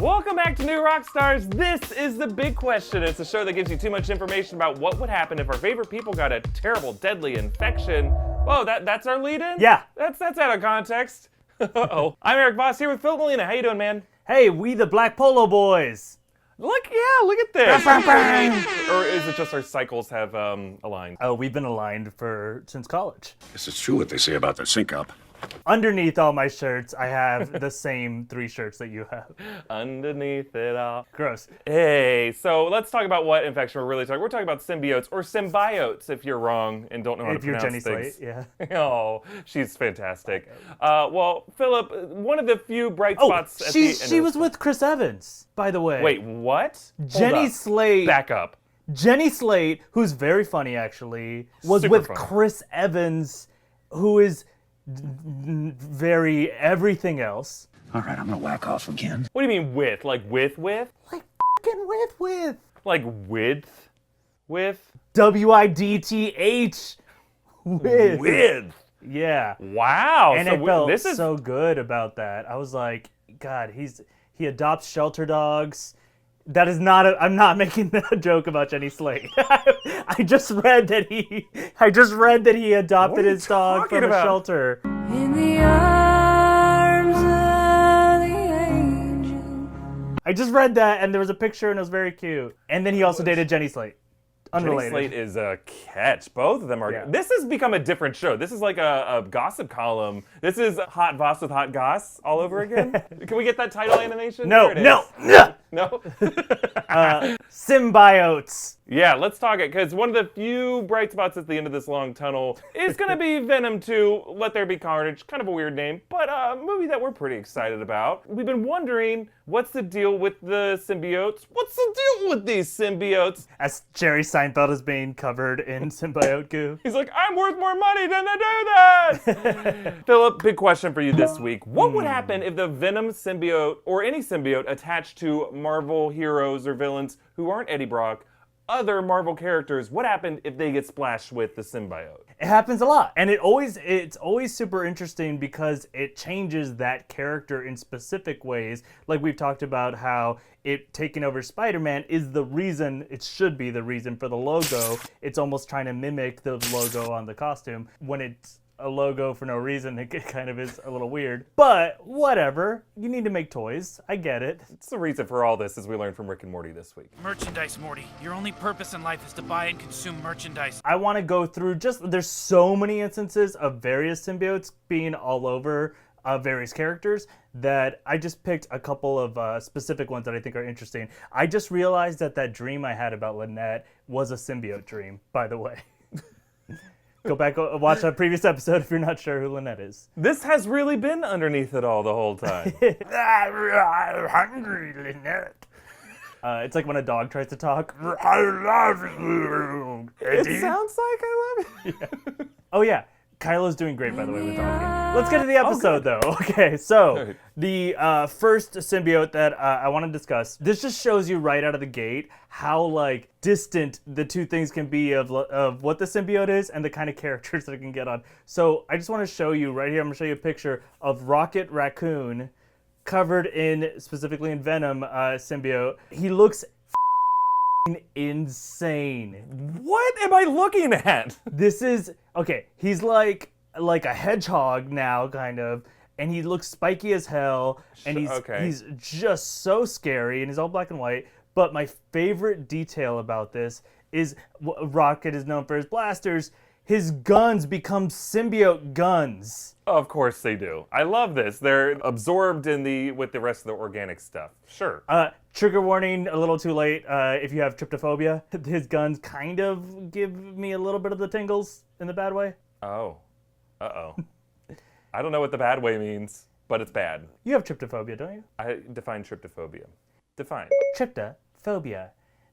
Welcome back to New Rockstars. This is The Big Question. It's a show that gives you too much information about what would happen if our favorite people got a terrible, deadly infection. Whoa, that's our lead-in? Yeah. That's out of context. Uh-oh. I'm Erik Voss here with Filup Molina. How you doing, man? Hey, we the Black Polo Boys. Look at this. Or is it just our cycles have aligned? Oh, we've been aligned since college. Guess it's true what they say about the sync-up. Underneath all my shirts, I have the same 3 shirts that you have. Underneath it all. Gross. Hey, so let's talk about what infection we're really talking. We're talking about symbiotes or symbiotes if you're wrong and don't know how to pronounce Jenny things. Slate, yeah. Oh, she's fantastic. Well, Filup, one of the few bright spots at the end she was with Chris Evans, by the way. Wait, what? Jenny Slate. Back up. Jenny Slate, who's very funny actually, was Super with funny. Chris Evans, who is very everything else. All right, I'm gonna whack off again. What do you mean with? Like with? Like f***ing with. Like width? With? WIDTH. With. With. Yeah. Wow. And so I felt this is so good about that. I was like, God, he adopts shelter dogs. That is not I'm not making a joke about Jenny Slate. I just read that he adopted his dog from a shelter. In the arms of the angel. I just read that and there was a picture and it was very cute. And then he also dated Jenny Slate. Unrelated. Jenny Slate is a catch. Both of them are. Yeah. This has become a different show. This is like a gossip column. This is Hot Voss with Hot Goss all over again. Can we get that title animation? There it is. No? Symbiotes. Yeah, let's talk it, because one of the few bright spots at the end of this long tunnel is going to be Venom 2, Let There Be Carnage. Kind of a weird name, but a movie that we're pretty excited about. We've been wondering, what's the deal with the symbiotes? What's the deal with these symbiotes? As Jerry Seinfeld is being covered in symbiote goo. He's like, I'm worth more money than to do this! Filup, big question for you this week. What would happen if the Venom symbiote, or any symbiote attached to Marvel heroes or villains who aren't Eddie Brock, other Marvel characters, what happened if they get splashed with the symbiote? It happens a lot. And it's always super interesting because it changes that character in specific ways. Like we've talked about how it taking over Spider-Man is the reason, it should be the reason for the logo. It's almost trying to mimic the logo on the costume. When it's a logo for no reason, it kind of is a little weird. But whatever, you need to make toys. I get it. It's the reason for all this, as we learned from Rick and Morty this week. Merchandise, Morty. Your only purpose in life is to buy and consume merchandise. I want to go through there's so many instances of various symbiotes being all over various characters that I just picked a couple of specific ones that I think are interesting. I just realized that dream I had about Lynette was a symbiote dream, by the way. Go back, watch a previous episode if you're not sure who Lynette is. This has really been underneath it all the whole time. I'm hungry, Lynette. It's like when a dog tries to talk. I love you, Eddie. It sounds like I love you. Yeah. Oh yeah, Kylo's doing great, by the way, with talking. Let's get to the episode, though. Okay, so the first symbiote that I want to discuss. This just shows you right out of the gate how distant the two things can be of what the symbiote is and the kind of characters that it can get on. So I just want to show you right here. I'm gonna show you a picture of Rocket Raccoon covered specifically in Venom symbiote. He looks insane. What am I looking at? This is okay. He's like a hedgehog now, kind of, and he looks spiky as hell, and he's just so scary, and he's all black and white. But my favorite detail about this is Rocket is known for his blasters. His guns become symbiote guns. Of course they do. I love this. They're absorbed with the rest of the organic stuff. Sure. Trigger warning, a little too late if you have tryptophobia. His guns kind of give me a little bit of the tingles in the bad way. Oh. Uh-oh. I don't know what the bad way means, but it's bad. You have tryptophobia, don't you? I define tryptophobia. Define. Tryptophobia.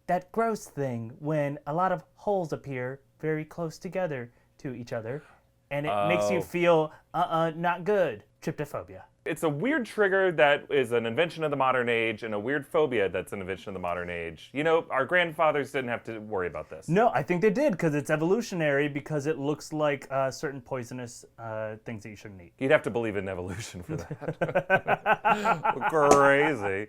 That gross thing when a lot of holes appear very close together to each other, and it makes you feel, not good. Tryptophobia. It's a weird trigger that is an invention of the modern age, and a weird phobia that's an invention of the modern age. You know, our grandfathers didn't have to worry about this. No, I think they did, because it's evolutionary, because it looks like certain poisonous things that you shouldn't eat. You'd have to believe in evolution for that. Crazy.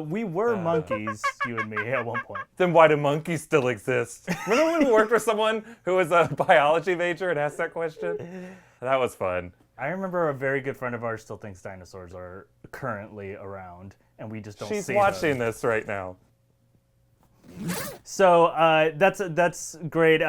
We were monkeys, you and me, at one point. Then why do monkeys still exist? Remember when we worked with someone who was a biology major and asked that question? That was fun. I remember a very good friend of ours still thinks dinosaurs are currently around, and we just don't see them. She's watching this right now. So that's great.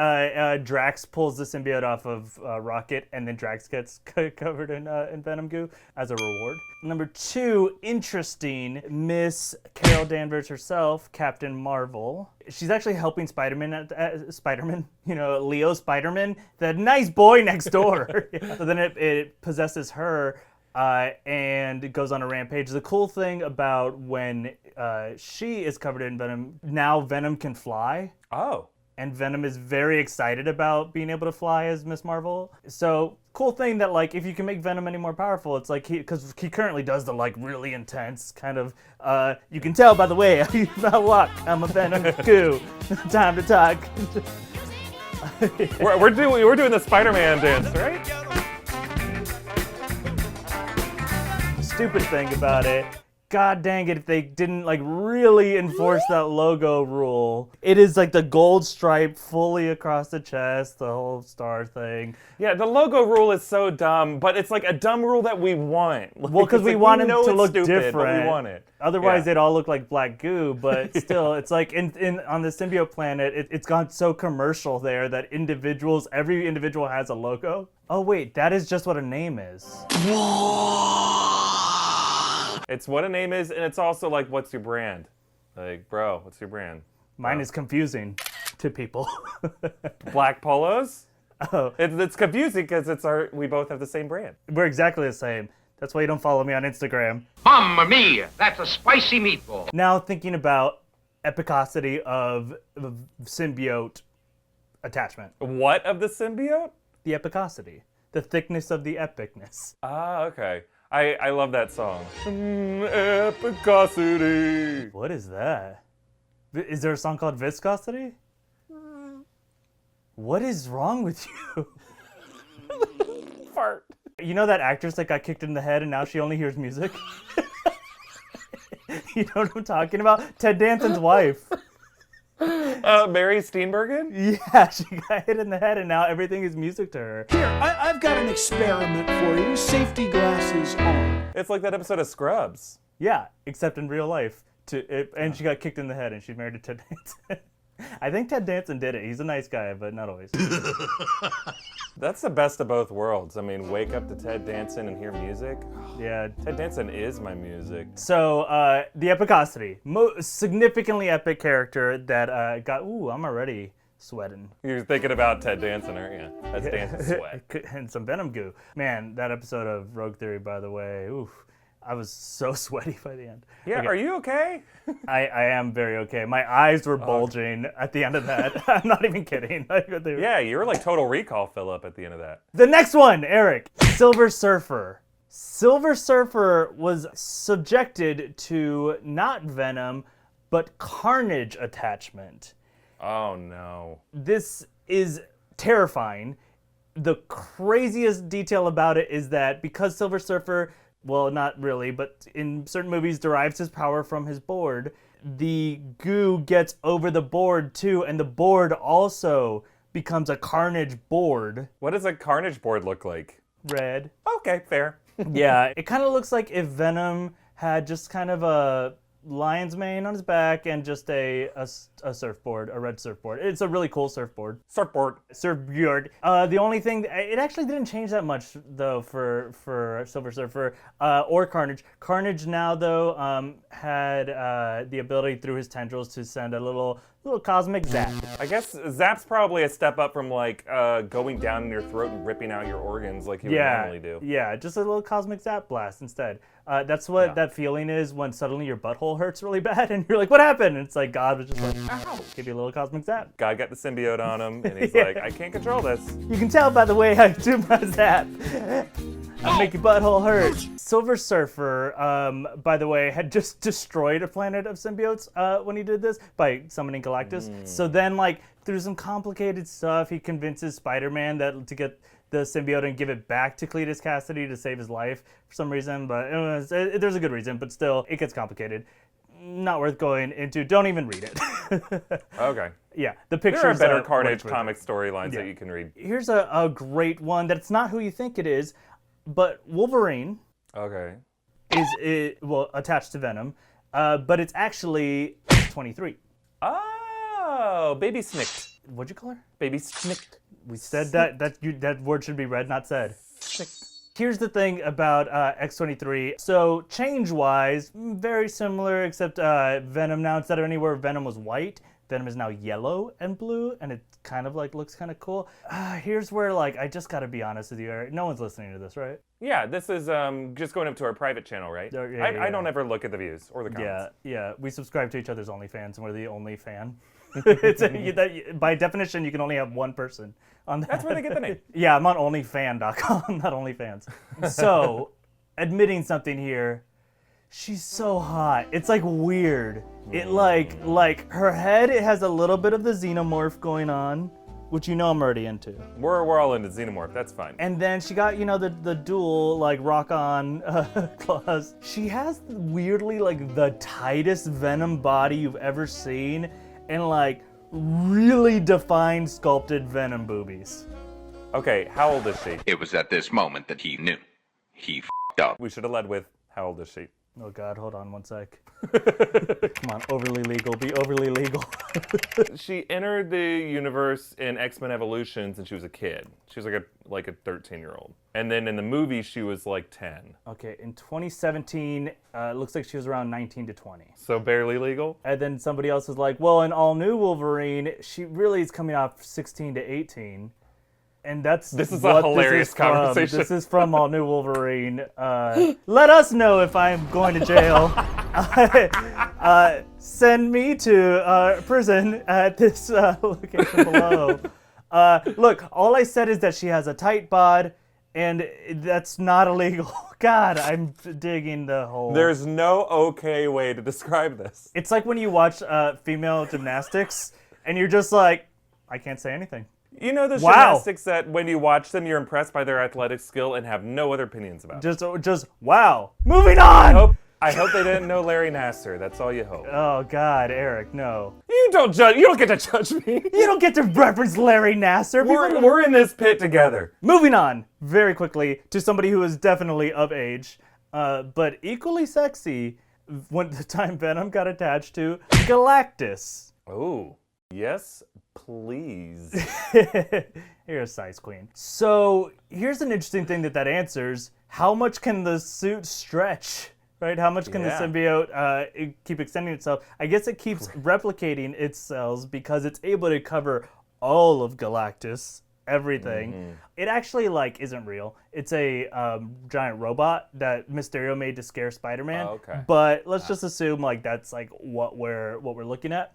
Drax pulls the symbiote off of Rocket, and then Drax gets covered in Venom goo as a reward. Number 2, interesting, Miss Carol Danvers herself, Captain Marvel. She's actually helping Spider-Man, Spider-Man, Leo Spider-Man, the nice boy next door. So then it possesses her. And it goes on a rampage. The cool thing about when she is covered in Venom, now Venom can fly. Oh. And Venom is very excited about being able to fly as Miss Marvel. So, cool thing that, like, if you can make Venom any more powerful, it's like, because he currently does the, like, really intense kind of, you can tell by the way I walk, I'm a Venom goo. Time to talk. we're doing the Spider-Man dance, right? Stupid thing about it, god dang it if they didn't like really enforce that logo rule. It is like the gold stripe fully across the chest, the whole star thing. Yeah, the logo rule is so dumb, but it's like a dumb rule that we want. Well, because we want it to look stupid, different. But we want it. Otherwise, they'd all look like black goo. But still, it's like on the symbiote planet, it's gone so commercial there that every individual has a logo. Oh wait, that is just what a name is. It's what a name is, and it's also like, what's your brand? Like, bro, what's your brand? Mine is confusing to people. Black polos? Oh. It's confusing because we both have the same brand. We're exactly the same. That's why you don't follow me on Instagram. Mamma mia, that's a spicy meatball. Now thinking about epicosity of symbiote attachment. What of the symbiote? The epicosity. The thickness of the epicness. Ah, okay. I love that song. Epicosity. What is that? Is there a song called Viscosity? What is wrong with you? Fart. You know that actress that got kicked in the head and now she only hears music? You know what I'm talking about? Ted Danson's wife. Mary Steenburgen? Yeah, she got hit in the head and now everything is music to her. Here, I've got an experiment for you. Safety glasses on. It's like that episode of Scrubs. Yeah, except in real life. And she got kicked in the head and she's married to Ted Danson. I think Ted Danson did it. He's a nice guy, but not always. That's the best of both worlds. I mean, wake up to Ted Danson and hear music. Yeah. Ted Danson is my music. So, the epicosity. Significantly epic character that got... Ooh, I'm already sweating. You're thinking about Ted Danson, aren't you? That's Danson's sweat. And some Venom goo. Man, that episode of Rogue Theory, by the way, oof. I was so sweaty by the end. Yeah, okay. Are you okay? I am very okay. My eyes were bulging at the end of that. I'm not even kidding. Yeah, you were like Total Recall, Filup, at the end of that. The next one, Erik. Silver Surfer. Silver Surfer was subjected to not Venom, but Carnage attachment. Oh, no. This is terrifying. The craziest detail about it is that because Silver Surfer... well, not really, but in certain movies derives his power from his board, the goo gets over the board too, and the board also becomes a Carnage board. What does a Carnage board look like? Red. Okay, fair. Yeah, it kind of looks like if Venom had just kind of a lion's mane on his back and just a surfboard, a red surfboard. It's a really cool surfboard. Surfboard. Surfboard. The only thing, it actually didn't change that much though for Silver Surfer or Carnage. Carnage now though had the ability through his tendrils to send a little cosmic zap. I guess Zap's probably a step up from like going down in your throat and ripping out your organs like you would normally do. Yeah, just a little cosmic zap blast instead. That's what that feeling is when suddenly your butthole hurts really bad and you're like, what happened? And it's like God was just like, ow, give you a little cosmic zap. God got the symbiote on him and he's like, I can't control this. You can tell by the way I do my zap. I make your butthole hurt. Silver Surfer, by the way, had just destroyed a planet of symbiotes when he did this by summoning Galactus. So then, like, through some complicated stuff, he convinces Spider-Man that to get the symbiote and give it back to Cletus Cassidy to save his life for some reason. But there's a good reason, but still, it gets complicated. Not worth going into. Don't even read it. Okay. Yeah, the pictures. There are better are Carnage worth comic it. storylines that you can read. Here's a great one that's not who you think it is, but Wolverine Okay. is attached to Venom, but it's actually X-23. Oh, baby snicked. What'd you call her? Baby snicked. We said that word should be read, not said. Here's the thing about X-23. So change-wise, very similar, except Venom now, instead of anywhere Venom was white, Venom is now yellow and blue, and it kind of like looks kind of cool. Here's where like I just gotta be honest with you, Eric. No one's listening to this, right? Yeah, this is just going up to our private channel, right? I don't ever look at the views or the comments. Yeah. We subscribe to each other's OnlyFans, and we're the only fan. By definition, you can only have one person on that. That's where they get the name. Yeah, I'm on OnlyFan.com, not OnlyFans. So, admitting something here, she's so hot. It's like weird. It like her head, it has a little bit of the xenomorph going on, which you know I'm already into. We're all into Xenomorph. That's fine. And then she got, the dual, like, rock-on claws. She has weirdly, like, the tightest Venom body you've ever seen, and, like, really defined sculpted Venom boobies. Okay, how old is she? It was at this moment that he knew. He f***ed up. We should have led with how old is she? Oh God, hold on one sec. Come on, overly legal, be overly legal. She entered the universe in X-Men Evolutions and she was a kid. She was like a 13-year-old. And then in the movie, she was like 10. Okay, in 2017, it looks like she was around 19 to 20. So barely legal? And then somebody else was like, well, in All New Wolverine, she really is coming off 16 to 18. And this is a hilarious conversation. This is from All New Wolverine. Let us know if I'm going to jail. Send me to prison at this location below. Look, all I said is that she has a tight bod, and that's not illegal. God, I'm digging the hole. There's no okay way to describe this. It's like when you watch female gymnastics, and you're just like, I can't say anything. You know the gymnastics that when you watch them, you're impressed by their athletic skill and have no other opinions about. Just wow. Moving on. I hope they didn't know Larry Nassar. That's all you hope. Oh God, Eric, no. You don't judge. You don't get to judge me. You don't get to reference Larry Nassar. We're in this pit together. Moving on very quickly to somebody who is definitely of age, but equally sexy. When the time Venom got attached to Galactus. Oh, yes. Please. You're a size queen. So here's an interesting thing that answers. How much can the suit stretch? Right? How much can the symbiote keep extending itself? I guess it keeps replicating its cells because it's able to cover all of Galactus, everything. Mm-hmm. It actually isn't real. It's a giant robot that Mysterio made to scare Spider-Man. Oh, okay. But let's just assume that's what we're looking at.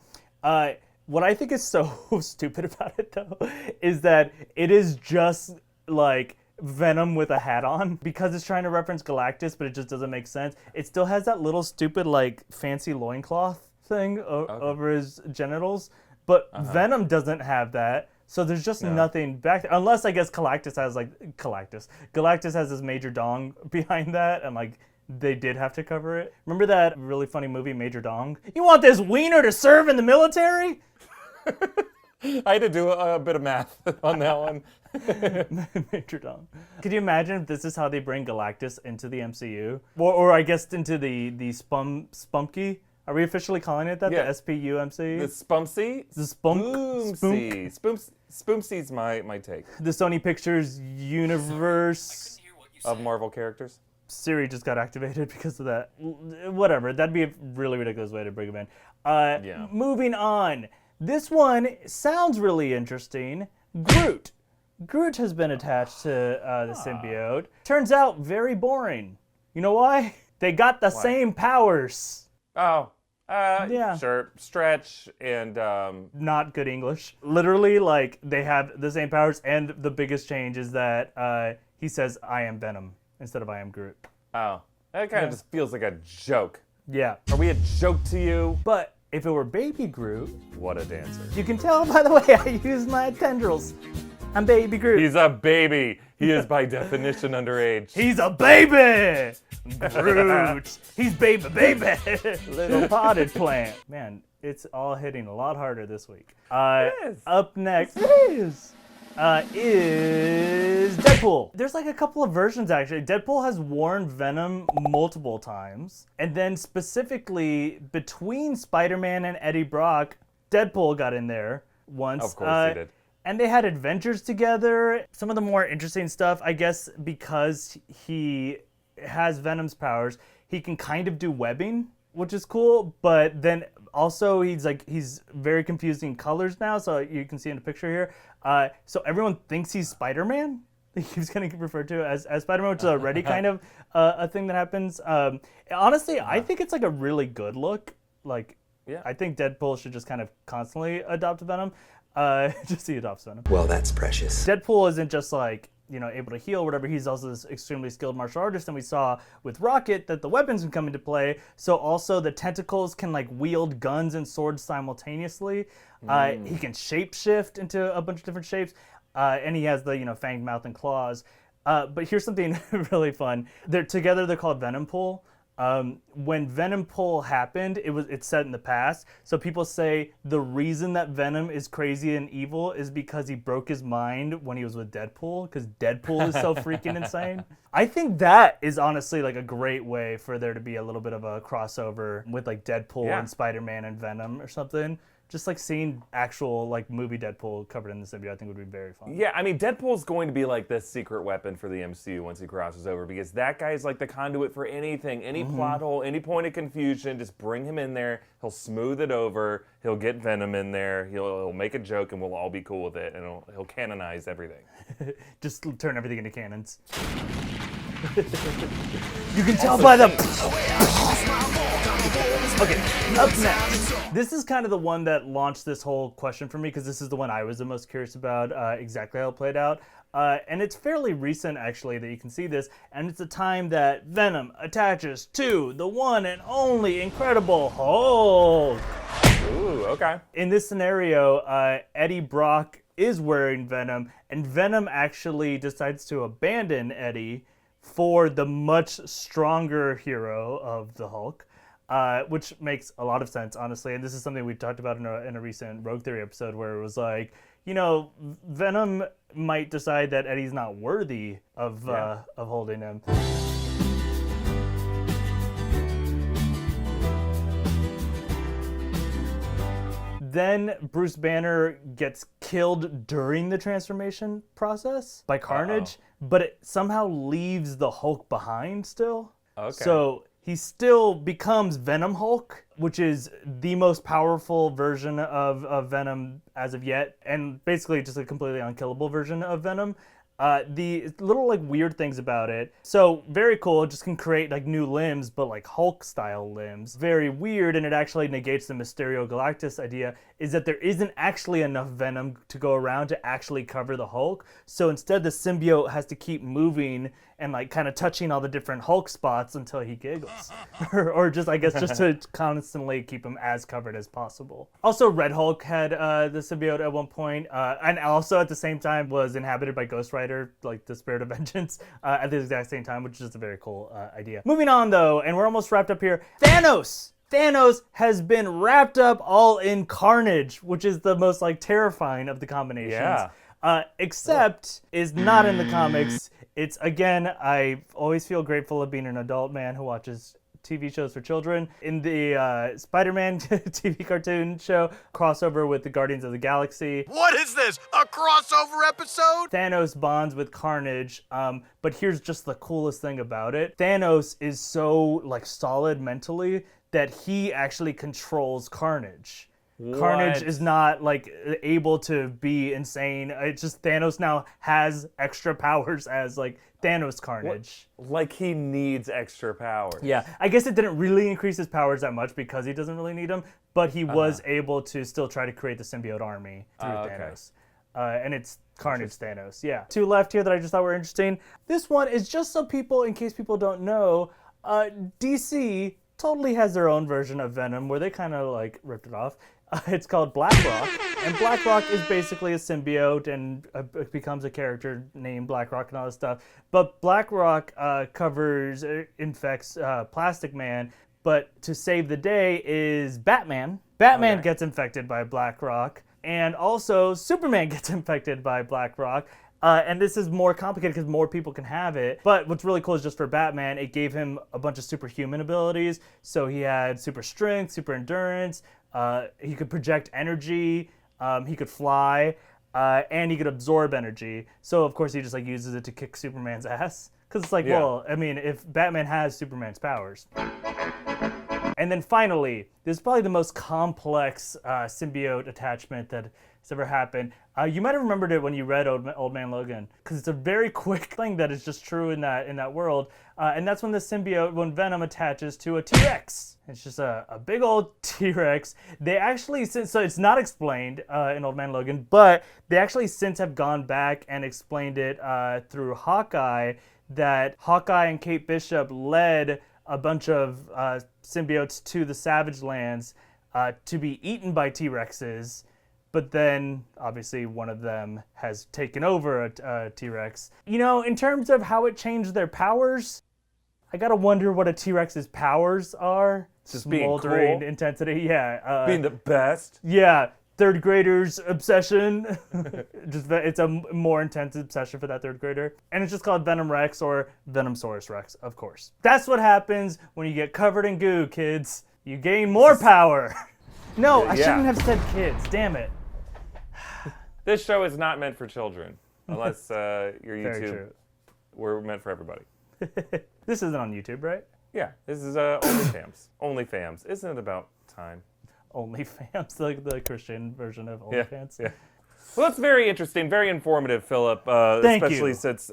What I think is so stupid about it, though, is that it is just like Venom with a hat on because it's trying to reference Galactus, but it just doesn't make sense. It still has that little stupid, fancy loincloth thing over his genitals, but Venom doesn't have that. So there's just nothing back there. Unless, I guess, Galactus has this major dong behind that, and, they did have to cover it. Remember that really funny movie, Major Dong? You want this wiener to serve in the military? I had to do a bit of math on that one. Major Dong. Could you imagine if this is how they bring Galactus into the MCU? Or I guess into the Spunky? Are we officially calling it that? Yeah. The SPUMC? The Spuncy? The Spoomsy. Spoomsy's my take. The Sony Pictures universe of Marvel characters. Siri just got activated because of that. Whatever. That'd be a really ridiculous way to bring him in. Moving on. This one sounds really interesting. Groot. Groot has been attached to the symbiote. Turns out very boring. You know why? They got the same powers. Oh. Sure. Stretch and... Not good English. Literally, they have the same powers, and the biggest change is that he says, I am Venom, instead of I am Groot. Oh. That kind of just feels like a joke. Yeah. Are we a joke to you? But if it were baby Groot... What a dancer. You can tell by the way I use my tendrils. I'm baby Groot. He's a baby. He is by definition underage. He's a baby! Groot! He's baby! Little potted plant. Man, it's all hitting a lot harder this week. Up next is Deadpool. There's like a couple of versions actually. Deadpool has worn Venom multiple times. And then specifically between Spider-Man and Eddie Brock, Deadpool got in there once. Of course he did. And they had adventures together. Some of the more interesting stuff, I guess, because he has Venom's powers, he can kind of do webbing, which is cool. But then also he's very confusing colors now. So you can see in the picture here. So everyone thinks he's Spider-Man. He keeps getting referred to as Spider-Man, which is already kind of a thing that happens. Honestly, I think it's like a really good look. Like, yeah. I think Deadpool should just kind of constantly adopt Venom. Just he adopts Venom. Well, that's precious. Deadpool isn't just like, able to heal or whatever. He's also this extremely skilled martial artist, and we saw with Rocket that the weapons can come into play. So also the tentacles can like wield guns and swords simultaneously. He can shapeshift into a bunch of different shapes, and he has the fanged mouth and claws. But here's something really fun. They're called Venompool. When Venompool happened, it's set in the past. So people say the reason that Venom is crazy and evil is because he broke his mind when he was with Deadpool, because Deadpool is so freaking insane. I think that is honestly like a great way for there to be a little bit of a crossover with like Deadpool and Spider-Man and Venom or something. Just like seeing actual like movie Deadpool covered in the symbiote, I think would be very fun. Yeah, I mean, Deadpool's going to be like this secret weapon for the MCU once he crosses over, because that guy's like the conduit for anything, any plot hole, any point of confusion. Just bring him in there. He'll smooth it over. He'll get Venom in there. He'll make a joke, and we'll all be cool with it. And he'll canonize everything. Just turn everything into cannons. You can tell by the... Okay, up next. This is kind of the one that launched this whole question for me, because this is the one I was the most curious about exactly how it played out. And it's fairly recent, actually, that you can see this. And it's a time that Venom attaches to the one and only Incredible Hulk. Ooh, okay. In this scenario, Eddie Brock is wearing Venom, and Venom actually decides to abandon Eddie for the much stronger hero of the Hulk. Which makes a lot of sense, honestly. And this is something we talked about in a recent Rogue Theory episode, where it was like, Venom might decide that Eddie's not worthy of holding him. Then Bruce Banner gets killed during the transformation process by Carnage, but it somehow leaves the Hulk behind still. Okay. So he still becomes Venom Hulk, which is the most powerful version of Venom as of yet, and basically just a completely unkillable version of Venom. The little like weird things about it. So very cool, it just can create like new limbs, but like Hulk style limbs. Very weird, and it actually negates the Mysterio Galactus idea, is that there isn't actually enough Venom to go around to actually cover the Hulk. So instead the symbiote has to keep moving and like kind of touching all the different Hulk spots until he giggles. or just, I guess, just to constantly keep him as covered as possible. Also, Red Hulk had the symbiote at one point, and also at the same time was inhabited by Ghost Rider, like the Spirit of Vengeance, at the exact same time, which is just a very cool idea. Moving on, though, and we're almost wrapped up here. Thanos! Thanos has been wrapped up all in Carnage, which is the most like terrifying of the combinations. Yeah. Except is not in the comics. It's, again, I always feel grateful of being an adult man who watches TV shows for children. In the Spider-Man TV cartoon show, crossover with the Guardians of the Galaxy. What is this? A crossover episode? Thanos bonds with Carnage, but here's just the coolest thing about it. Thanos is so like solid mentally that he actually controls Carnage. Carnage is not like able to be insane. It's just Thanos now has extra powers as like Thanos Carnage. Like he needs extra powers. Yeah, I guess it didn't really increase his powers that much because he doesn't really need them, but he was able to still try to create the symbiote army through Thanos. And it's Carnage Thanos, yeah. Two left here that I just thought were interesting. This one is just so people, in case people don't know, DC totally has their own version of Venom where they kind of like ripped it off. It's called Blackrock, and Blackrock is basically a symbiote and becomes a character named Blackrock and all this stuff. But Blackrock infects Plastic Man, but to save the day is Batman. Batman gets infected by Blackrock, and also Superman gets infected by Blackrock. And this is more complicated because more people can have it. But what's really cool is just for Batman, it gave him a bunch of superhuman abilities. So he had super strength, super endurance. He could project energy. He could fly, and he could absorb energy. So of course he just like uses it to kick Superman's ass. Because it's like, well, I mean, if Batman has Superman's powers. And then finally, this is probably the most complex symbiote attachment that has ever happened. You might have remembered it when you read Old Man Logan, because it's a very quick thing that is just true in that world. And that's when the symbiote, when Venom attaches to a T-Rex. It's just a big old T-Rex. They actually, so it's not explained in Old Man Logan, but they actually since have gone back and explained it through Hawkeye, that Hawkeye and Kate Bishop led a bunch of symbiotes to the Savage Lands to be eaten by T-Rexes, but then obviously one of them has taken over a T-Rex. You know, in terms of how it changed their powers, I gotta wonder what a T-Rex's powers are. Just being Smoldering cool. Intensity, yeah. Being the best. Yeah, third grader's obsession. It's a more intense obsession for that third grader. And it's just called Venom Rex or Venomsaurus Rex, of course. That's what happens when you get covered in goo, kids. You gain more power. No, I shouldn't have said kids. Damn it. This show is not meant for children, unless your Very YouTube. true. We're meant for everybody. This isn't on YouTube, right? Yeah, this is OnlyFams. OnlyFams. Isn't it about time? OnlyFans, like the Christian version of OnlyFans. Yeah. Well, that's very interesting, very informative, Philip. Thank especially you. since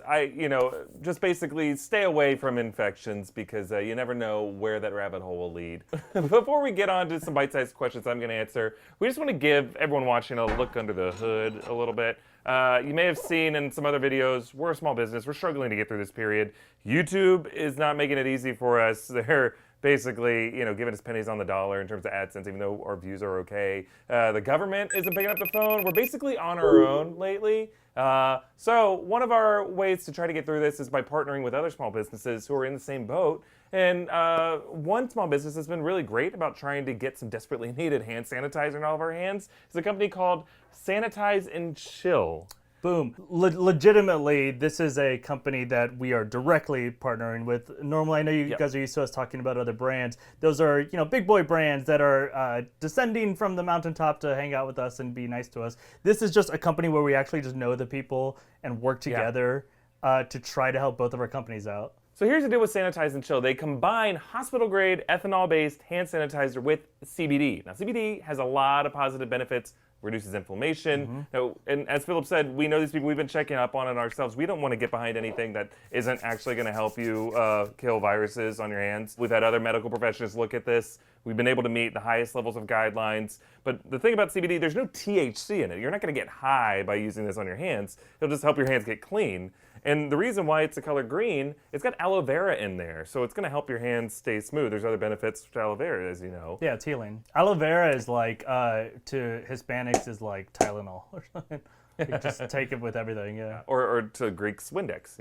just basically stay away from infections because you never know where that rabbit hole will lead. Before we get on to some bite-sized questions I'm going to answer, we just want to give everyone watching a look under the hood a little bit. You may have seen in some other videos, we're a small business. We're struggling to get through this period. YouTube is not making it easy for us. They're basically, giving us pennies on the dollar in terms of AdSense, even though our views are okay. The government isn't picking up the phone. We're basically on our own lately. So one of our ways to try to get through this is by partnering with other small businesses who are in the same boat. And one small business that's been really great about trying to get some desperately needed hand sanitizer in all of our hands is a company called Sanitize and Chill. Boom. Legitimately, this is a company that we are directly partnering with. Normally, I know you guys are used to us talking about other brands. Those are, big boy brands that are descending from the mountaintop to hang out with us and be nice to us. This is just a company where we actually just know the people and work together to try to help both of our companies out. So here's the deal with Sanitize and Chill. They combine hospital-grade, ethanol-based hand sanitizer with CBD. Now, CBD has a lot of positive benefits, reduces inflammation. Now, and as Philip said, we know these people, we've been checking up on it ourselves. We don't want to get behind anything that isn't actually going to help you kill viruses on your hands. We've had other medical professionals look at this. We've been able to meet the highest levels of guidelines. But the thing about CBD, there's no THC in it. You're not going to get high by using this on your hands. It'll just help your hands get clean. And the reason why it's the color green, it's got aloe vera in there. So it's going to help your hands stay smooth. There's other benefits to aloe vera, as you know. Yeah, it's healing. Aloe vera is like, to Hispanics, is like Tylenol or something. You just take it with everything, Or to Greeks, Windex,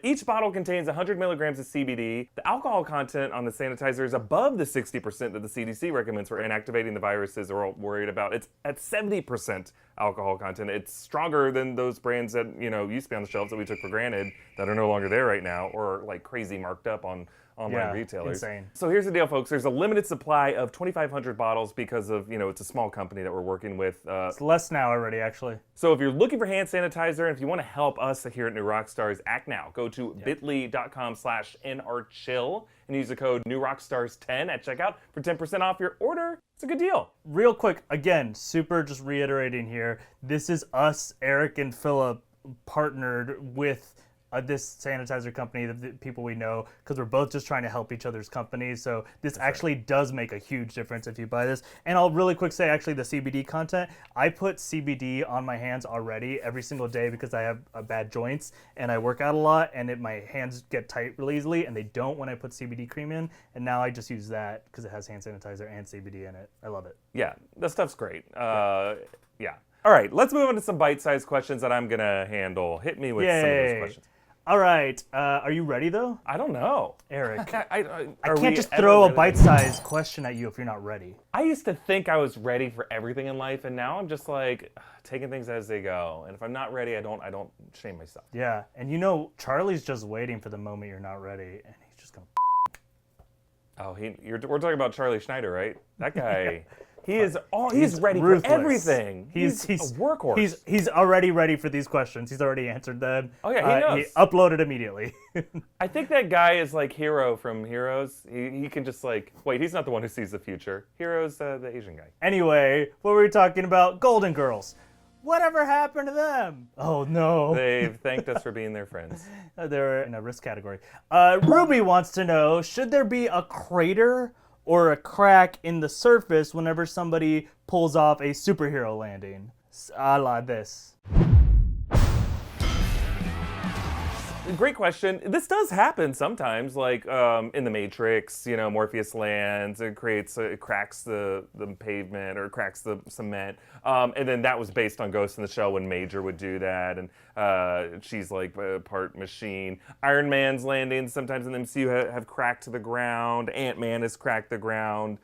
Each bottle contains 100 milligrams of CBD. The alcohol content on the sanitizer is above the 60% that the CDC recommends for inactivating the viruses we're all worried about. It's at 70% alcohol content. It's stronger than those brands that, used to be on the shelves that we took for granted that are no longer there right now or like crazy marked up on online retailers. Insane. So here's the deal, folks. There's a limited supply of 2,500 bottles because of, it's a small company that we're working with. It's less now already, actually. So if you're looking for hand sanitizer, and if you want to help us here at New Rockstars, act now. Go to bit.ly.com/nrchill and use the code NewRockstars10 at checkout for 10% off your order. It's a good deal. Real quick, again, super just reiterating here. This is us, Erik and Filup, partnered with this sanitizer company, the people we know, because we're both just trying to help each other's companies. So this actually does make a huge difference if you buy this. And I'll really quick say, actually, the CBD content, I put CBD on my hands already every single day because I have bad joints and I work out a lot, and my hands get tight really easily, and they don't when I put CBD cream in. And now I just use that because it has hand sanitizer and CBD in it. I love it. Yeah, that stuff's great. Yeah. All right, let's move on to some bite-sized questions that I'm going to handle. Hit me with some of those questions. All right. Are you ready, though? I don't know. Eric, I Are can't we just ever throw a really- bite-sized question at you if you're not ready. I used to think I was ready for everything in life, and now I'm just like taking things as they go. And if I'm not ready, I don't shame myself. Yeah, and Charlie's just waiting for the moment you're not ready, and he's just gonna. Oh, we're talking about Charlie Schneider, right? That guy, he's ready ruthless. for everything. He's a workhorse. He's already ready for these questions. He's already answered them. Oh yeah, he knows. He uploaded immediately. I think that guy is like Hero from Heroes. He can just wait, he's not the one who sees the future. Hero's the Asian guy. Anyway, what were we talking about? Golden Girls. Whatever happened to them? Oh no. They've thanked us for being their friends. They're in a risk category. Ruby wants to know, should there be a crater or a crack in the surface whenever somebody pulls off a superhero landing? A la this. Great question. This does happen sometimes, like in the Matrix. Morpheus lands, it cracks the pavement or cracks the cement, and then that was based on Ghost in the Shell when Major would do that, and she's like part machine. Iron Man's landings sometimes in the MCU have cracked the ground. Ant-Man has cracked the ground.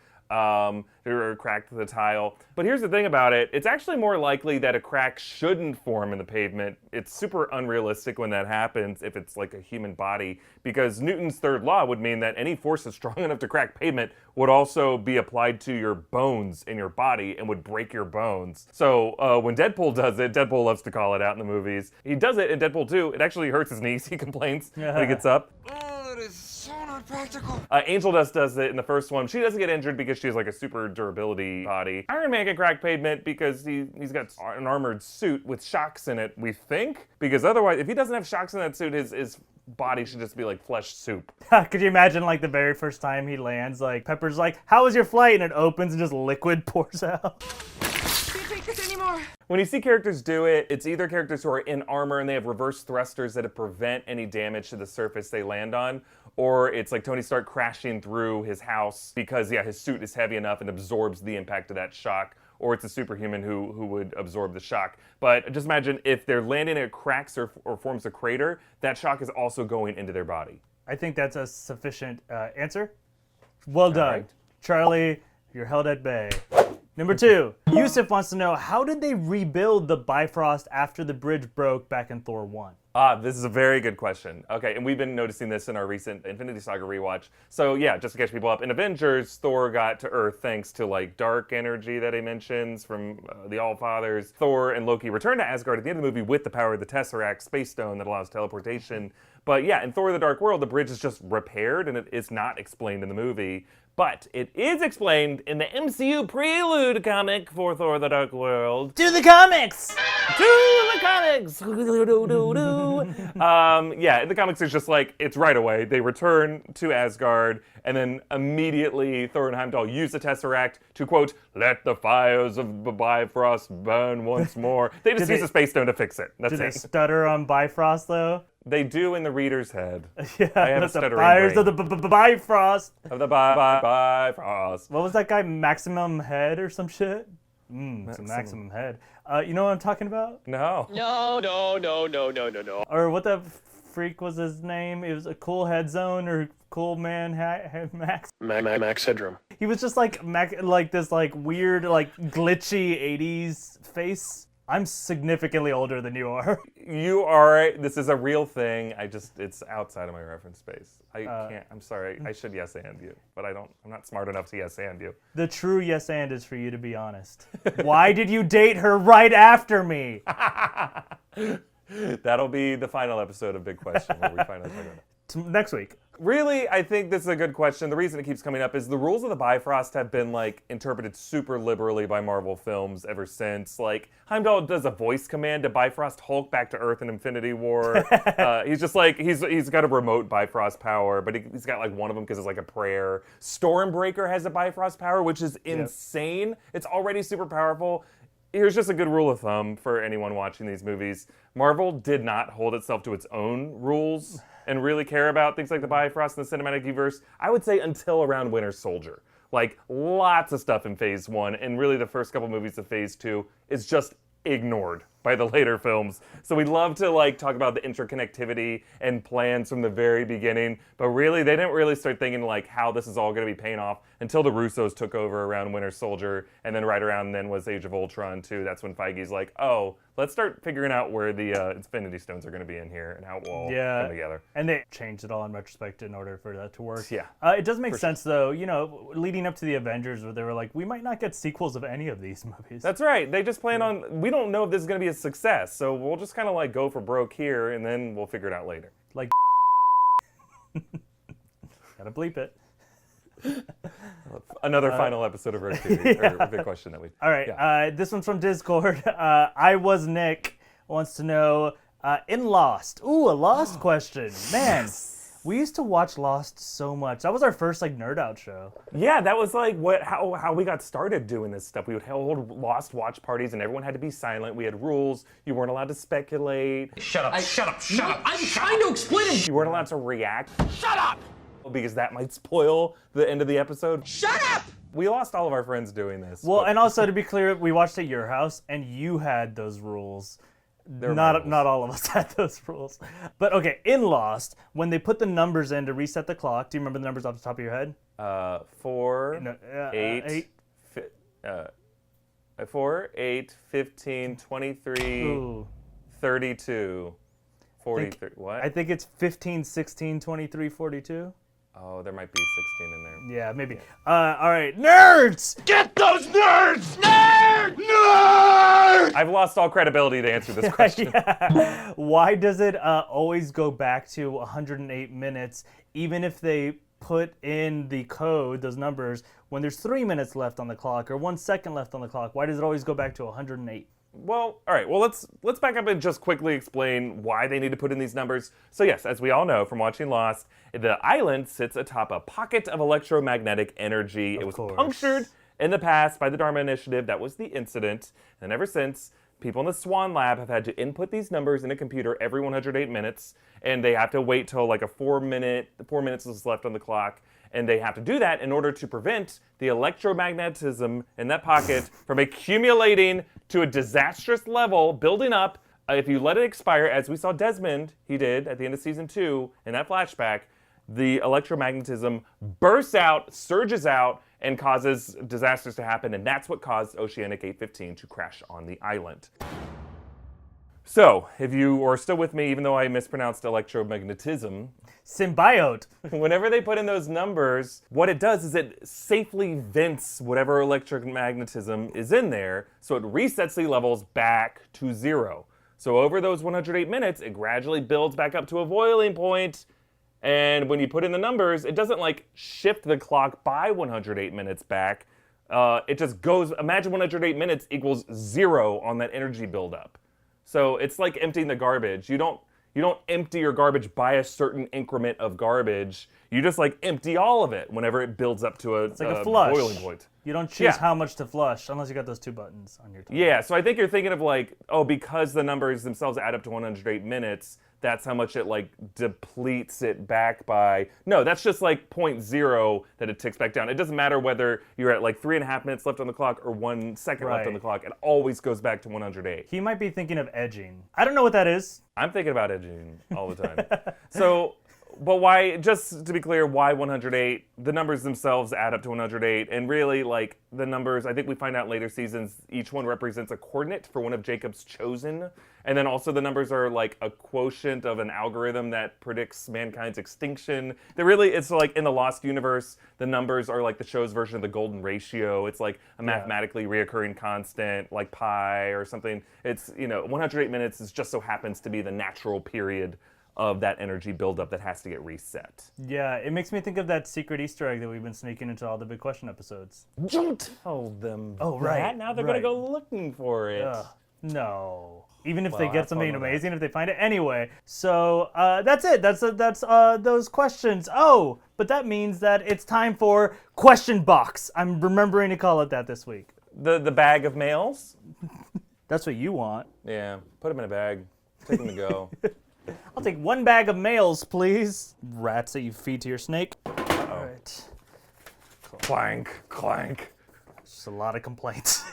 Or cracked the tile. But here's the thing about it. It's actually more likely that a crack shouldn't form in the pavement. It's super unrealistic when that happens if it's like a human body, because Newton's third law would mean that any force that's strong enough to crack pavement would also be applied to your bones in your body and would break your bones. So when Deadpool does it, Deadpool loves to call it out in the movies. He does it in Deadpool 2. It actually hurts his knees. He complains when he gets up. Oh, it is so not practical. Angel Dust does it in the first one. She doesn't get injured because she has like a super durability body. Iron Man can crack pavement because he's got an armored suit with shocks in it, we think. Because otherwise, if he doesn't have shocks in that suit, his body should just be like flesh soup. Could you imagine like the very first time he lands, like Pepper's like, "How was your flight?" and it opens and just liquid pours out. Can't take this anymore. When you see characters do it, it's either characters who are in armor and they have reverse thrusters that prevent any damage to the surface they land on, or it's like Tony Stark crashing through his house because, his suit is heavy enough and absorbs the impact of that shock, or it's a superhuman who would absorb the shock. But just imagine if they're landing and it cracks or forms a crater, that shock is also going into their body. I think that's a sufficient answer. Well done. right. Charlie, you're held at bay. Number 2, Yusuf wants to know, how did they rebuild the Bifrost after the bridge broke back in Thor 1? This is a very good question. Okay, and we've been noticing this in our recent Infinity Saga rewatch. So just to catch people up, in Avengers, Thor got to Earth thanks to like dark energy that he mentions from the Allfathers. Thor and Loki return to Asgard at the end of the movie with the power of the Tesseract Space Stone that allows teleportation. But in Thor: The Dark World, the bridge is just repaired and it is not explained in the movie. But it is explained in the MCU Prelude comic for Thor: The Dark World. To the comics! To the comics! In the comics it's just like, it's right away. They return to Asgard, and then immediately Thor and Heimdall use the Tesseract to, quote, "let the fires of the Bifrost burn once more." They just use a space stone to fix it. That's Did they it. stutter on Bifrost, though? They do in the reader's head. Yeah, I have a the stuttering fires brain. of the Bifrost. Of the Bifrost. What was that guy, Maximum Head or some shit? It's a Maximum Head. You know what I'm talking about? No. No. Or what the freak was his name? It was a Cool Head Zone or Cool Man Max. Max Headroom. He was just like this like weird like glitchy 80s face. I'm significantly older than you are. You are. This is a real thing. It's outside of my reference space. I can't. I'm sorry. I should yes and you, but I don't. I'm not smart enough to yes and you. The true yes and is for you to be honest. Why did you date her right after me? That'll be the final episode of Big Question where we finally find out. Next week. Really, I think this is a good question. The reason it keeps coming up is the rules of the Bifrost have been like interpreted super liberally by Marvel films ever since. Like Heimdall does a voice command to Bifrost Hulk back to Earth in Infinity War. He's just like he's got a remote Bifrost power, but he's got like one of them because it's like a prayer. Stormbreaker has a Bifrost power, which is insane. It's already super powerful. Here's just a good rule of thumb for anyone watching these movies. Marvel did not hold itself to its own rules and really care about things like the Bifrost and the cinematic universe, I would say until around Winter Soldier. Like, lots of stuff in Phase 1, and really the first couple movies of Phase 2 is just ignored by the later films. So we'd love to like talk about the interconnectivity and plans from the very beginning, but really they didn't really start thinking like how this is all going to be paying off until the Russos took over around Winter Soldier, and then right around then was Age of Ultron too. That's when Feige's like, oh, let's start figuring out where the Infinity Stones are going to be in here and how it will all come together. And they changed it all in retrospect in order for that to work. Yeah. It does make sense though, you know, leading up to the Avengers where they were like, we might not get sequels of any of these movies. That's right. They just plan on, we don't know if this is going to be a success, so we'll just kind of like go for broke here and then we'll figure it out later. Like, gotta bleep it. Another final episode of RxJedi, or big question that we... All right, this one's from Discord. I Was Nick wants to know, in Lost. Ooh, a Lost question. Man, we used to watch Lost so much. That was our first like nerd out show. Yeah, that was like how we got started doing this stuff. We would hold Lost watch parties and everyone had to be silent. We had rules. You weren't allowed to speculate. Shut up, shut up, shut up. I'm trying to explain it. You weren't allowed to react. Shut up! Because that might spoil the end of the episode. Shut up! We lost all of our friends doing this. Well, and also to be clear, we watched at your house and you had those rules. Not all of us had those rules. But okay, in Lost, when they put the numbers in to reset the clock, do you remember the numbers off the top of your head? 4, 8, 15, 23, Ooh. 32, 43. What? I think it's 15, 16, 23, 42. Oh, there might be 16 in there. Yeah, maybe. All right, nerds! Get those nerds! Nerd! Nerd! I've lost all credibility to answer this question. Yeah. Why does it always go back to 108 minutes, even if they put in the code, those numbers, when there's 3 minutes left on the clock or 1 second left on the clock? Why does it always go back to 108? Well, all right. Well, let's back up and just quickly explain why they need to put in these numbers. So yes, as we all know from watching Lost, the island sits atop a pocket of electromagnetic energy. It was punctured in the past by the Dharma Initiative. That was the incident. And ever since, people in the Swan Lab have had to input these numbers in a computer every 108 minutes, and they have to wait till like 4 minutes is left on the clock. And they have to do that in order to prevent the electromagnetism in that pocket from accumulating to a disastrous level, building up. If you let it expire, as we saw Desmond, he did at the end of season 2 in that flashback, the electromagnetism bursts out, surges out, and causes disasters to happen. And that's what caused Oceanic 815 to crash on the island. So, if you are still with me, even though I mispronounced electromagnetism, Symbiote. whenever they put in those numbers, what it does is it safely vents whatever electromagnetism is in there, so it resets the levels back to 0. So over those 108 minutes, it gradually builds back up to a boiling point, and when you put in the numbers, it doesn't like shift the clock by 108 minutes back. It just goes, imagine 108 minutes equals 0 on that energy buildup. So it's like emptying the garbage. You don't empty your garbage by a certain increment of garbage. You just like empty all of it whenever it builds up to It's like a flush. boiling point. You don't choose how much to flush unless you got those 2 buttons on your tongue. Yeah, so I think you're thinking of like, oh, because the numbers themselves add up to 108 minutes, that's how much it like depletes it back by. No, that's just like 0.0 that it ticks back down. It doesn't matter whether you're at like 3.5 minutes left on the clock or 1 second left on the clock. It always goes back to 108. He might be thinking of edging. I don't know what that is. I'm thinking about edging all the time. So, but why, just to be clear, why 108? The numbers themselves add up to 108, and really, like, the numbers, I think we find out in later seasons, each one represents a coordinate for one of Jacob's chosen, and then also the numbers are like a quotient of an algorithm that predicts mankind's extinction. They really, it's like in the Lost universe, the numbers are like the show's version of the golden ratio. It's like a mathematically reoccurring constant, like pi or something. It's, 108 minutes is just so happens to be the natural period of that energy buildup that has to get reset. Yeah, it makes me think of that secret Easter egg that we've been sneaking into all the Big Question episodes. Don't tell them Oh, right, that. Now they're right. going to go looking for it. Ugh, no. Even if they Well, get have fun something with amazing, if they find it anyway. So that's it. That's those questions. Oh, but that means that it's time for Question Box. I'm remembering to call it that this week. The bag of mails? That's what you want. Yeah, put them in a bag. Take them to go. I'll take 1 bag of mails, please. Rats that you feed to your snake. All right. Clank, clank. Just a lot of complaints.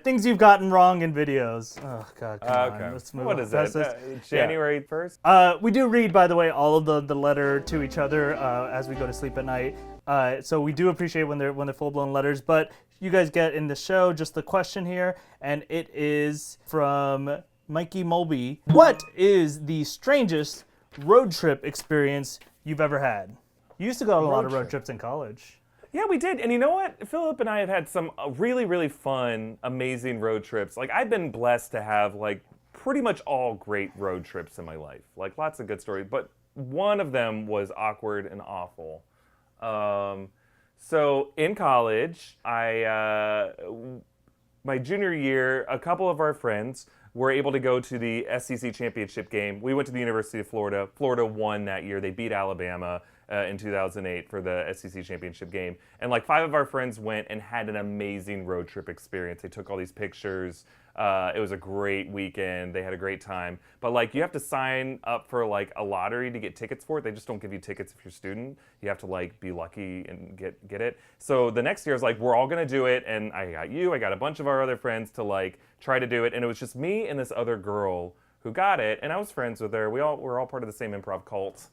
Things you've gotten wrong in videos. Oh, God, come on. Let's move What on is past that? this. January 1st? We do read, by the way, all of the letter to each other as we go to sleep at night. So we do appreciate when they're full-blown letters. But you guys get in the show just the question here, and it is from Mikey Mulby. What is the strangest road trip experience you've ever had? You used to go on a lot of road trips in college. Yeah, we did. And you know what? Filup and I have had some really, really fun, amazing road trips. Like, I've been blessed to have, like, pretty much all great road trips in my life. Like, lots of good stories. But one of them was awkward and awful. So, in college, my junior year, a couple of our friends were able to go to the SEC championship game. We went to the University of Florida. Florida won that year. They beat Alabama in 2008 for the SEC championship game. And like 5 of our friends went and had an amazing road trip experience. They took all these pictures. It was a great weekend. They had a great time. But like you have to sign up for like a lottery to get tickets for it. They just don't give you tickets if you're a student. You have to like be lucky and get it. So the next year I was like, we're all gonna do it. And I got a bunch of our other friends to like try to do it. And it was just me and this other girl who got it. And I was friends with her. We're all part of the same improv cult.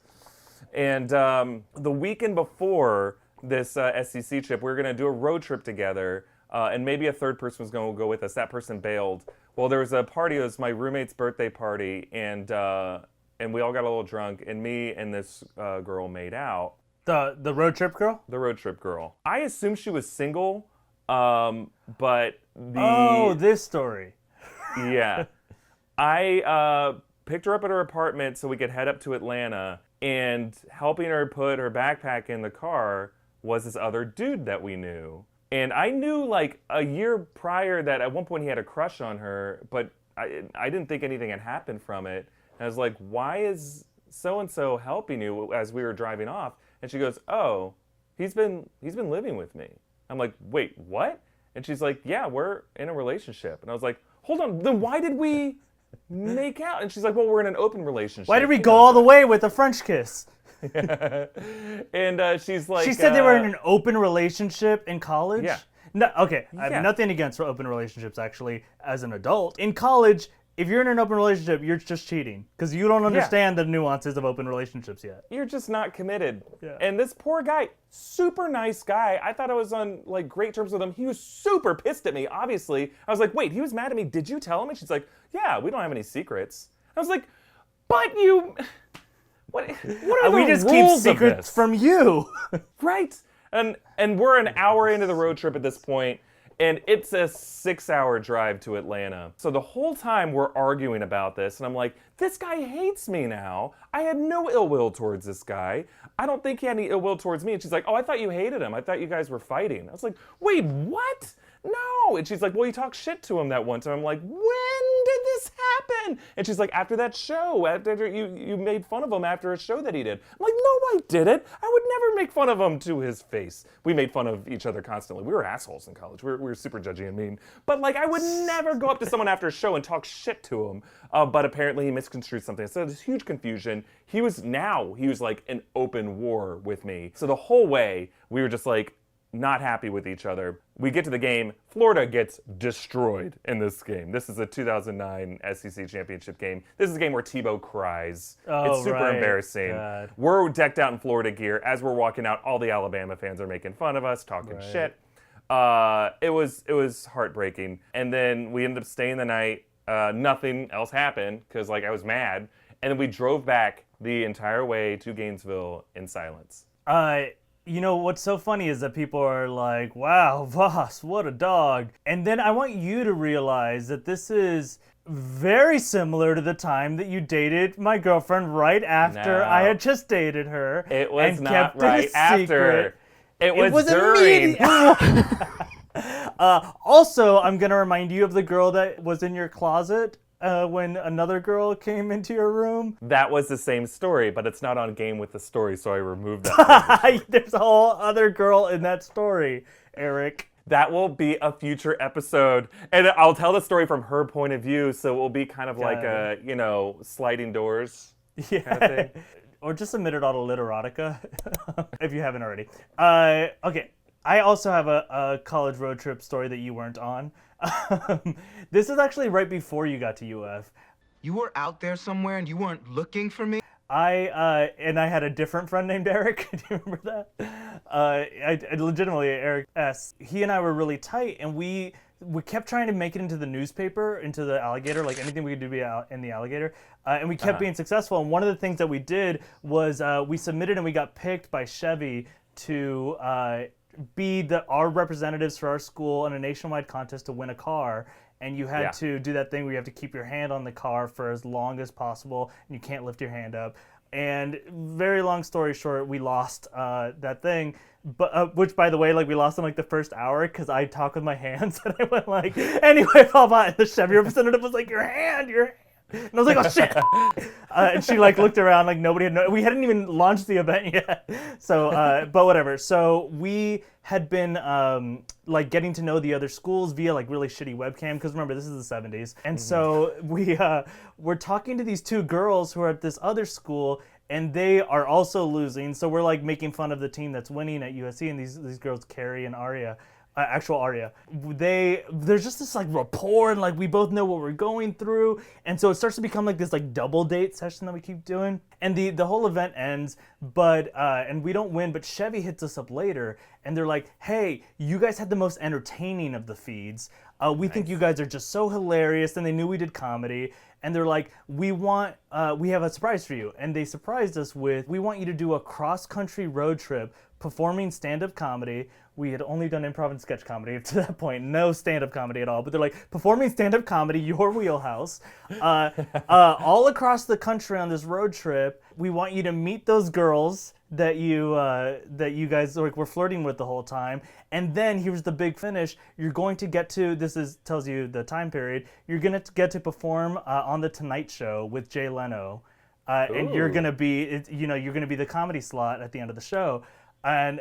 And the weekend before this SEC trip, we were gonna do a road trip together. And maybe a third person was going to go with us. That person bailed. Well, there was a party. It was my roommate's birthday party, and we all got a little drunk. And me and this girl made out. The road trip girl? The road trip girl. I assumed she was single, but this story. Yeah, I picked her up at her apartment so we could head up to Atlanta. And helping her put her backpack in the car was this other dude that we knew. And I knew like a year prior that at one point he had a crush on her, but I didn't think anything had happened from it. And I was like, why is so-and-so helping you as we were driving off? And she goes, oh, he's been living with me. I'm like, wait, what? And she's like, yeah, we're in a relationship. And I was like, hold on, then why did we make out? And she's like, well, we're in an open relationship. Why did we go all the way with a French kiss? And she's like... She said they were in an open relationship in college? Yeah. No, okay, I have nothing against open relationships, actually, as an adult. In college, if you're in an open relationship, you're just cheating. Because you don't understand the nuances of open relationships yet. You're just not committed. Yeah. And this poor guy, super nice guy. I thought I was on like great terms with him. He was super pissed at me, obviously. I was like, wait, he was mad at me. Did you tell him? And she's like, yeah, we don't have any secrets. I was like, but you... What are the we just keep rules of secrets this? from you. Right. And we're an hour into the road trip at this point, and it's a 6-hour drive to Atlanta. So the whole time we're arguing about this, and I'm like, this guy hates me now. I had no ill will towards this guy. I don't think he had any ill will towards me. And she's like, oh, I thought you hated him. I thought you guys were fighting. I was like, wait, what? No. And she's like, well, you talked shit to him that one time. I'm like, when did this happen? And she's like, after that show, after you made fun of him after a show that he did. I'm like, no, I didn't. I would never make fun of him to his face. We made fun of each other constantly. We were assholes in college. We were super judgy and mean. But like, I would never go up to someone after a show and talk shit to him. But apparently he misconstrued something. So there's huge confusion. He was like in open war with me. So the whole way we were just like, not happy with each other. We get to the game. Florida gets destroyed in this game. This is a 2009 SEC championship game. This is a game where Tebow cries. It's super embarrassing. God. We're decked out in Florida gear. As we're walking out, all the Alabama fans are making fun of us, talking shit. It was heartbreaking. And then we ended up staying the night. Nothing else happened because like I was mad. And then we drove back the entire way to Gainesville in silence. You know, what's so funny is that people are like, wow, Voss, what a dog. And then I want you to realize that this is very similar to the time that you dated my girlfriend right after I had just dated her. It was and not kept right it a secret. after. It was during. Also, I'm going to remind you of the girl that was in your closet when another girl came into your room. That was the same story, but it's not on Game with the Story, so I removed that. There's a whole other girl in that story, Erik. That will be a future episode. And I'll tell the story from her point of view, so it will be kind of like a, sliding doors kind of thing. Or just a minute on a literotica, if you haven't already. Okay, I also have a college road trip story that you weren't on. This is actually right before you got to UF. You were out there somewhere and you weren't looking for me? I had a different friend named Erik. Do you remember that? I legitimately, Erik S. He and I were really tight, and we kept trying to make it into the newspaper, into the alligator, like anything we could do in the alligator, and we kept being successful. And one of the things that we did was we submitted and we got picked by Chevy to be our representatives for our school in a nationwide contest to win a car. And you had to do that thing where you have to keep your hand on the car for as long as possible, and you can't lift your hand up. And very long story short, we lost that thing. But which, by the way, like we lost in like the first hour because I talked with my hands, and I went like, anyway, blah blah. And the Chevy representative was like, your hand. And I was like, oh shit. And she like looked around like nobody had we hadn't even launched the event yet. So, but whatever. So we had been like getting to know the other schools via like really shitty webcam, because remember, this is the 70s. And so we're talking to these two girls who are at this other school, and they are also losing. So we're like making fun of the team that's winning at USC, and these girls, Carrie and Aria, actual Aria, there's just this like rapport, and like we both know what we're going through, and so it starts to become like this like double date session that we keep doing, and the whole event ends, but and we don't win, but Chevy hits us up later, and they're like, hey, you guys had the most entertaining of the feeds. We think you guys are just so hilarious, and they knew we did comedy, and they're like, we have a surprise for you, and they surprised us with, we want you to do a cross-country road trip performing stand-up comedy. We had only done improv and sketch comedy to that point, no stand-up comedy at all. But they're like, performing stand-up comedy, your wheelhouse, all across the country on this road trip. We want you to meet those girls that you guys like were flirting with the whole time. And then here's the big finish: you're going to get to tells you the time period. You're gonna get to perform on the Tonight Show with Jay Leno, and you're gonna be the comedy slot at the end of the show. And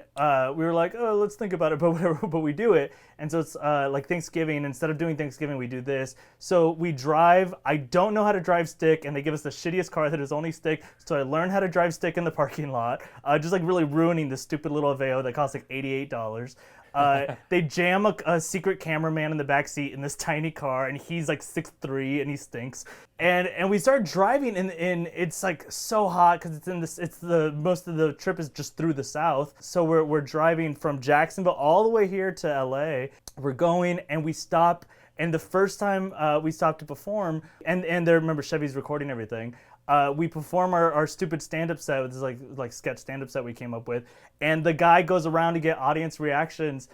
we were like, oh, let's think about it, but whatever, but we do it. And so it's like Thanksgiving. Instead of doing Thanksgiving, we do this. So we drive. I don't know how to drive stick, and they give us the shittiest car that is only stick. So I learned how to drive stick in the parking lot, just like really ruining this stupid little Aveo that costs like $88. They jam a secret cameraman in the back seat in this tiny car, and he's like 6'3", and he stinks. And we start driving, and it's like so hot because most of the trip is just through the South. So we're driving from Jacksonville all the way here to LA. We're going, and we stop. And the first time we stopped to perform, and there, remember, Chevy's recording everything. We perform our stupid stand-up set with this like sketch stand-up set we came up with, and the guy goes around to get audience reactions,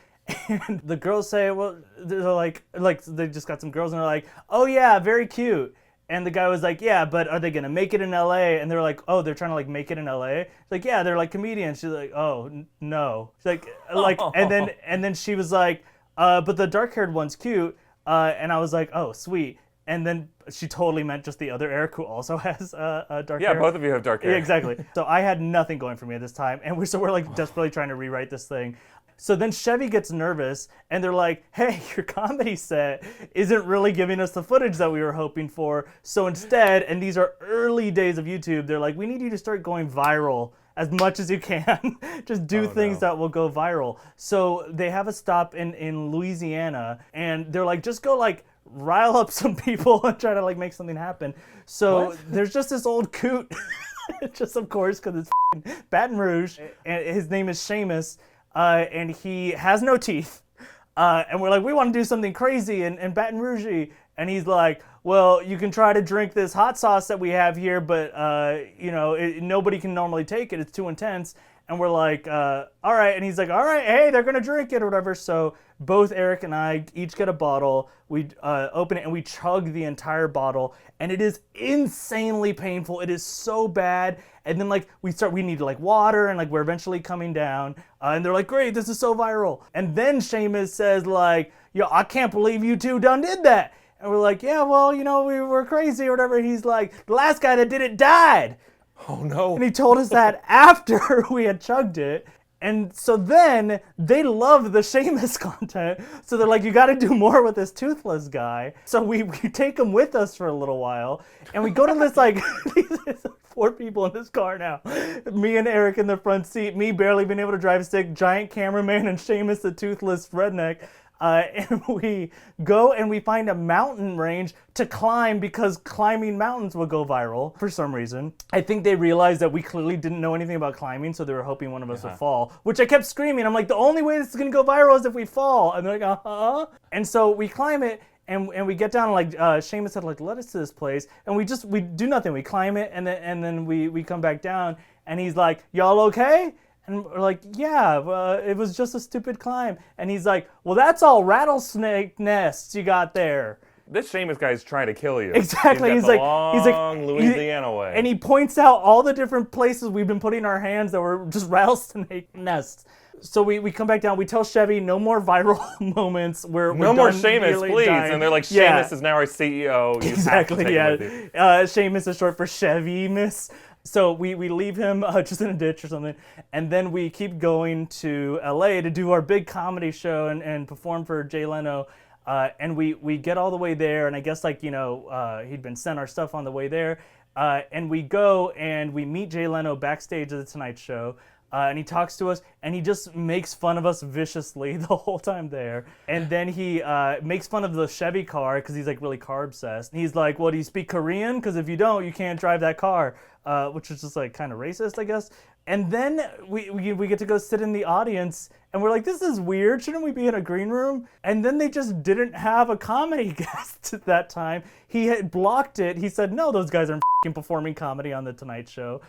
and the girls say, well, they're like they just got some girls, and they're like, oh yeah, very cute. And the guy was like, yeah, but are they gonna make it in LA? And they're like, oh, they're trying to like make it in LA. She's like, yeah, they're like comedians. She's like, oh no. She's like, and then she was like, but the dark-haired one's cute. And I was like, oh, sweet. And then she totally meant just the other Erik, who also has dark hair. Yeah, both of you have dark hair. Yeah, exactly. So I had nothing going for me at this time, and we're like desperately trying to rewrite this thing. So then Chevy gets nervous, and they're like, hey, your comedy set isn't really giving us the footage that we were hoping for. So instead, and these are early days of YouTube, they're like, we need you to start going viral as much as you can. Just do things that will go viral. So they have a stop in Louisiana, and they're like, just go like rile up some people and try to like make something happen. So there's just this old coot, just of course, because it's Baton Rouge, and his name is Seamus, and he has no teeth. And we're like, we want to do something crazy and Baton Rouge-y. And he's like, well, you can try to drink this hot sauce that we have here, but nobody can normally take it. It's too intense. And we're like, all right. And he's like, all right, hey, they're going to drink it or whatever. So both Erik and I each get a bottle. We open it and we chug the entire bottle. And it is insanely painful. It is so bad. And then like we need like water and like we're eventually coming down. And they're like, great, this is so viral. And then Seamus says like, yo, I can't believe you two done did that. And we're like, yeah, well, you know, we were crazy or whatever. He's like, the last guy that did it died. Oh no. And he told us that after we had chugged it. And so then they love the Seamus content. So they're like, you got to do more with this toothless guy. So we take him with us for a little while. And we go to this like, there's 4 people in this car now. Me and Erik in the front seat, me barely being able to drive a stick, giant cameraman, and Seamus the toothless redneck. And we go and we find a mountain range to climb because climbing mountains will go viral for some reason. I think they realized that we clearly didn't know anything about climbing, so they were hoping one of us would fall, which I kept screaming. I'm like, the only way this is going to go viral is if we fall. And they're like, uh-huh. And so we climb it. And we get down, like Seamus said, like, let us to this place. And we do nothing. We climb it, and then we come back down. And he's like, y'all okay? And we're like, yeah, it was just a stupid climb. And he's like, well, that's all rattlesnake nests you got there. This Seamus guy is trying to kill you. Exactly. He's like Louisiana way. And he points out all the different places we've been putting our hands that were just rattlesnake nests. So we come back down. We tell Chevy no more viral moments. We're no more done Seamus, really please. dying. And they're like, Seamus Yeah. is now our CEO. You Exactly, have to take him with you. Seamus is short for Chevy, miss. So we leave him just in a ditch or something, and then we keep going to LA to do our big comedy show and perform for Jay Leno. And we get all the way there, and I guess like, you know, he'd been sent our stuff on the way there. And we go and we meet Jay Leno backstage at the Tonight Show. And he talks to us, and he just makes fun of us viciously the whole time there. And then he makes fun of the Chevy car because he's like really car obsessed. And he's like, well, do you speak Korean? Because if you don't, you can't drive that car, which is just like kind of racist, I guess. And then we get to go sit in the audience, and we're like, this is weird. Shouldn't we be in a green room? And then they just didn't have a comedy guest at that time. He had blocked it. He said, no, those guys aren't performing comedy on The Tonight Show.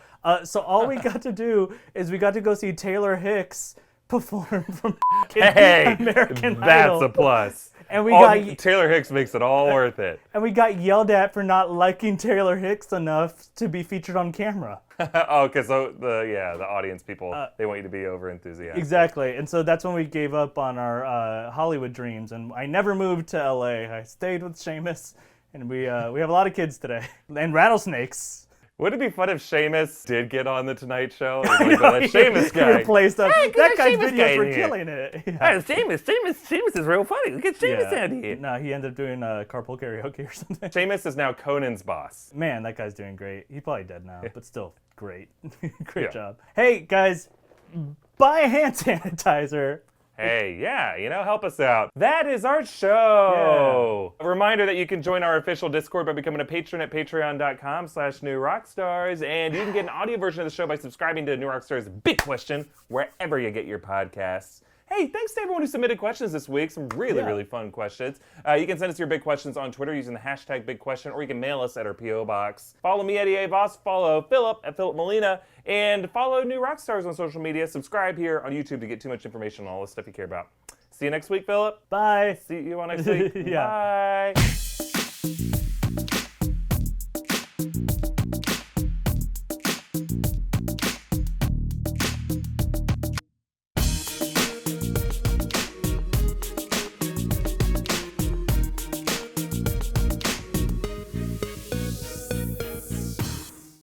So all we got to do is we got to go see Taylor Hicks perform from American Idol. That's a plus. And Taylor Hicks makes it all worth it. And we got yelled at for not liking Taylor Hicks enough to be featured on camera. Oh, because the audience people, they want you to be over enthusiastic. Exactly. And so that's when we gave up on our Hollywood dreams. And I never moved to LA. I stayed with Seamus. And we have a lot of kids today. And rattlesnakes. Would it be fun if Seamus did get on the Tonight Show? That Seamus guy. He replaced us. Hey, that guy's Seamus videos guy were in here. killing it. Yeah. Hey, Seamus is real funny. Look at Seamus out here. No, he ended up doing carpool karaoke or something. Seamus is now Conan's boss. Man, that guy's doing great. He's probably dead now, but still great. Great Yeah. job. Hey, guys, buy a hand sanitizer. Hey, yeah, help us out. That is our show. A reminder that you can join our official Discord by becoming a patron at patreon.com/newrockstars. And you can get an audio version of the show by subscribing to New Rockstars Big Question wherever you get your podcasts. Hey, thanks to everyone who submitted questions this week. Some really fun questions. You can send us your big questions on Twitter using the hashtag Big Question, or you can mail us at our P.O. Box. Follow me at EA Voss, follow Filup at Philip Molina, and follow New Rockstars on social media. Subscribe here on YouTube to get too much information on all the stuff you care about. See you next week, Philip. Bye. See you on next week. Yeah. Bye.